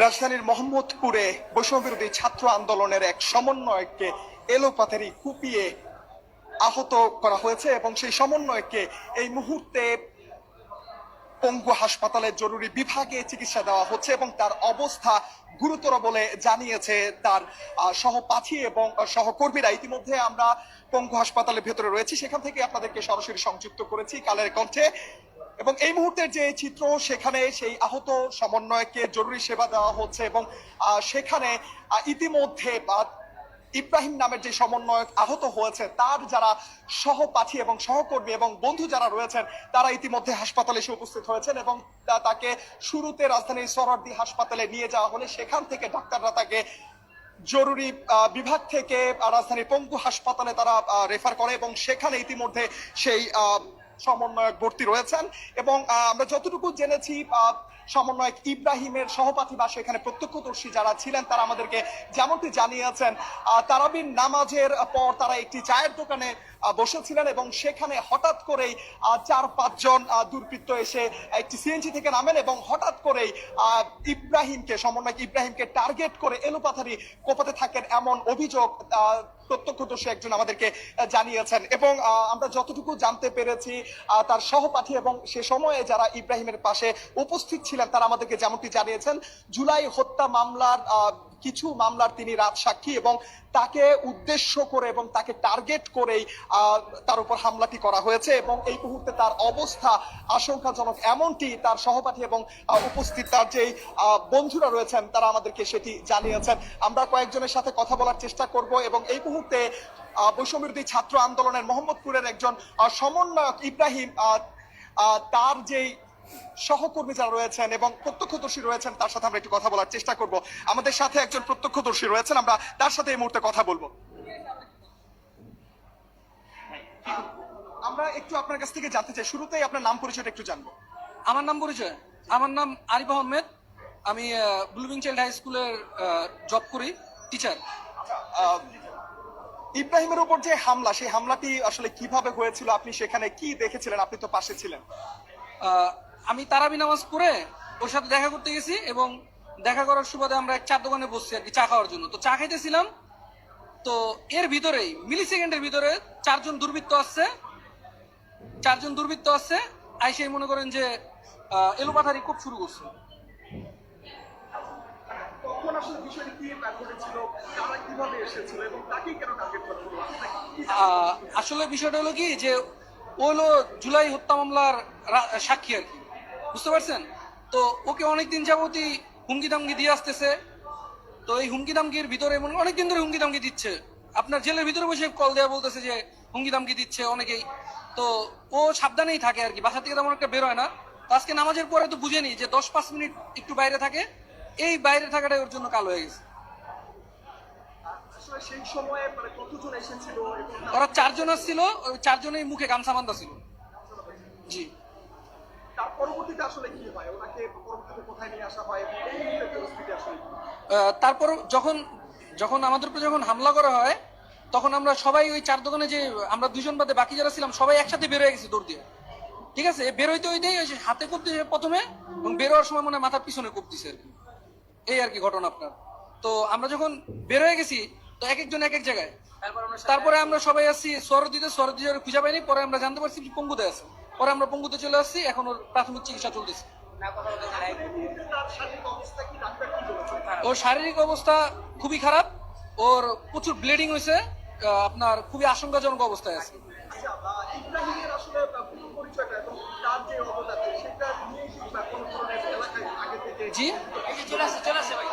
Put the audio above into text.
রাজধানীর মোহাম্মদপুরে বৈষম্য বিরোধী ছাত্র আন্দোলনের এক সমন্বয়ককে এলোপাথারি কুপিয়ে আহত করা হয়েছে এবং সেই সমন্বয়ককে এই মুহূর্তে পঙ্গু হাসপাতালের জরুরি বিভাগে চিকিৎসা দেওয়া হচ্ছে এবং তার অবস্থা গুরুতর বলে জানিয়েছে তার সহপাঠী এবং সহকর্মীরা। ইতিমধ্যে আমরা পঙ্গু হাসপাতালের ভেতরে রয়েছি, সেখান থেকে আপনাদেরকে সরাসরি সংযুক্ত করেছি কালের কণ্ঠে। এবং এই মুহূর্তের যে চিত্র, সেখানে সেই আহত সমন্বয়কে জরুরি সেবা দেওয়া হচ্ছে এবং সেখানে ইতিমধ্যে ইব্রাহিম নামের যে সমন্বয়ক আহত হয়েছে তার যারা সহপাঠী এবং সহকর্মী এবং বন্ধু যারা রয়েছেন তারা ইতিমধ্যে হাসপাতালে এসে উপস্থিত হয়েছেন এবং তাকে শুরুতে রাজধানীর সরওয়ার্দী হাসপাতালে নিয়ে যাওয়া হলে সেখান থেকে ডাক্তাররা তাকে জরুরি বিভাগ থেকে রাজধানীর পঙ্গু হাসপাতালে তারা রেফার করে এবং সেখানে ইতিমধ্যে সেই সমন্বয়ক ভর্তি রয়েছেন। এবং আমরা যতটুকু জেনেছি সমন্বয়ক ইব্রাহিমের সহপাঠী বা সেখানে প্রত্যক্ষদর্শী যারা ছিলেন তারা আমাদেরকে যেমনটি জানিয়েছেন, তারাবির নামাজের পর তারা একটি চায়ের দোকানে বসেছিলেন এবং সেখানে হঠাৎ করেই 4-5 জন দুর্বৃত্ত এসে একটি সিএনজি থেকে নামেন এবং হঠাৎ করেই সমন্বয়ক ইব্রাহিমকে টার্গেট করে এলোপাথারি কোপাতে থাকেন এমন অভিযোগ প্রত্যক্ষদর্শী একজন আমাদেরকে জানিয়েছেন। এবং আমরা যতটুকু জানতে পেরেছি তার সহপাঠী এবং সে সময়ে যারা ইব্রাহিমের পাশে উপস্থিত ছিলেন তারা আমাদেরকে যেমনটি জানিয়েছেন, জুলাই হত্যা মামলার কিছু মামলার তিনি রাত সাক্ষী এবং তাকে উদ্দেশ্য করে এবং তাকে টার্গেট করেই তার উপর হামলাটি করা হয়েছে এবং এই মুহূর্তে তার অবস্থা আশঙ্কাজনক, এমনটি তার সহপাঠী এবং উপস্থিত তার যে বন্ধুরা রয়েছেন তারা আমাদেরকে সেটি জানিয়েছেন। আমরা কয়েকজনের সাথে কথা বলার চেষ্টা করব এবং এই মুহূর্তে বৈষম্য বিরোধী ছাত্র আন্দোলনের মোহাম্মদপুরের একজন সমন্বয়ক ইব্রাহিম তার যেই সহকর্মী যারা রয়েছেন এবং প্রত্যক্ষদর্শী রয়েছেন তার সাথে আমরা একটু কথা বলার চেষ্টা করব। আমাদের সাথে একজন প্রত্যক্ষদর্শী রয়েছেন, আমরা তার সাথে এই মুহূর্তে কথা বলবো। আমরা একটু আপনার কাছ থেকে জানতে চাই, শুরুতেই আপনার নাম পরিচয়টা একটু জানবো। আমার নাম আরিফ আহমেদ। আমি ব্লুমিং চাইল্ড হাই স্কুলের জব করি, টিচার। ইব্রাহিমের উপর যে হামলা, সেই হামলাটি আসলে কিভাবে হয়েছিল, আপনি সেখানে কি দেখেছিলেন? আপনি তো পাশে ছিলেন। আমি তারাবি নামাজ পড়ে ওর সাথে দেখা করতে গেছি এবং দেখা করার সুবাদে আমরা এক চার দোকানে বসছি আর কি চা খাওয়ার জন্য। তো চা খাইতেছিলাম, তো এর ভিতরেই মিলি সেকেন্ডের ভিতরে চারজন দুর্বৃত্ত আসছে আইসে মনে করেন যে এলোপাথারি খুব শুরু করছে। আসলে বিষয়টা হলো কি যে ও হলো জুলাই হত্যা মামলার সাক্ষী আর কি, বুঝতে পারছেন? তো ওকে অনেকদিন যাবতই হুমকি দামকি দিয়ে আসতেছে। তো এই হুমকি দামকির ভিতরে অনেকদিন ধরে হুমকি দামকি দিচ্ছে, আপনার জেলের ভিতরে বসে কল দেওয়া বলতেছে যে হুমকি দামকি দিচ্ছে অনেকেই। তো ও সাবধানেই থাকে আর কি, বাসা থেকে তেমন একটা বের হয় না। তো আজকে নামাজের পরে তো বুঝেনি যে 10-5 মিনিট একটু বাইরে থাকে, এই বাইরে থাকাটাই ওর জন্য কাল হয়ে গেছে। ওরা 4 জন আসছিল, ওই 4 জনের মুখে গামছা বান্ধা ছিল। জি। তারপর যখন আমাদের উপর যখন হামলা করা হয় তখন আমরা সবাই ওই 4 দোকানে যে আমরা 2 জন বাদে বাকি যারা ছিলাম সবাই একসাথে বের হয়ে গেছি দৌড় দিয়ে। ঠিক আছে, বের হইতে হাতে কোপ দিয়েছে প্রথমে এবং বের হওয়ার সময় মনে হয় মাথার পিছনে কোপ দিছে আর কি, এই আর কি ঘটনা আপনার। তো আমরা যখন বের হয়ে গেছি তো এক একজন এক এক জায়গায়, তারপরে আমরা সবাই আসছি সরদিতে খুঁজে পাইনি। পরে আমরা জানতে পারছি পঙ্গুতে আছে, পরে আমরা পঙ্গুতে চলে আসছি, এখন ওর প্রাথমিক চিকিৎসা চলতেছে। ওর শারীরিক অবস্থা খুবই খারাপ, ওর প্রচুর ব্লিডিং হয়েছে, আপনার খুবই আশঙ্কাজনক অবস্থায় আছে। জি, চলে আসে ভাই।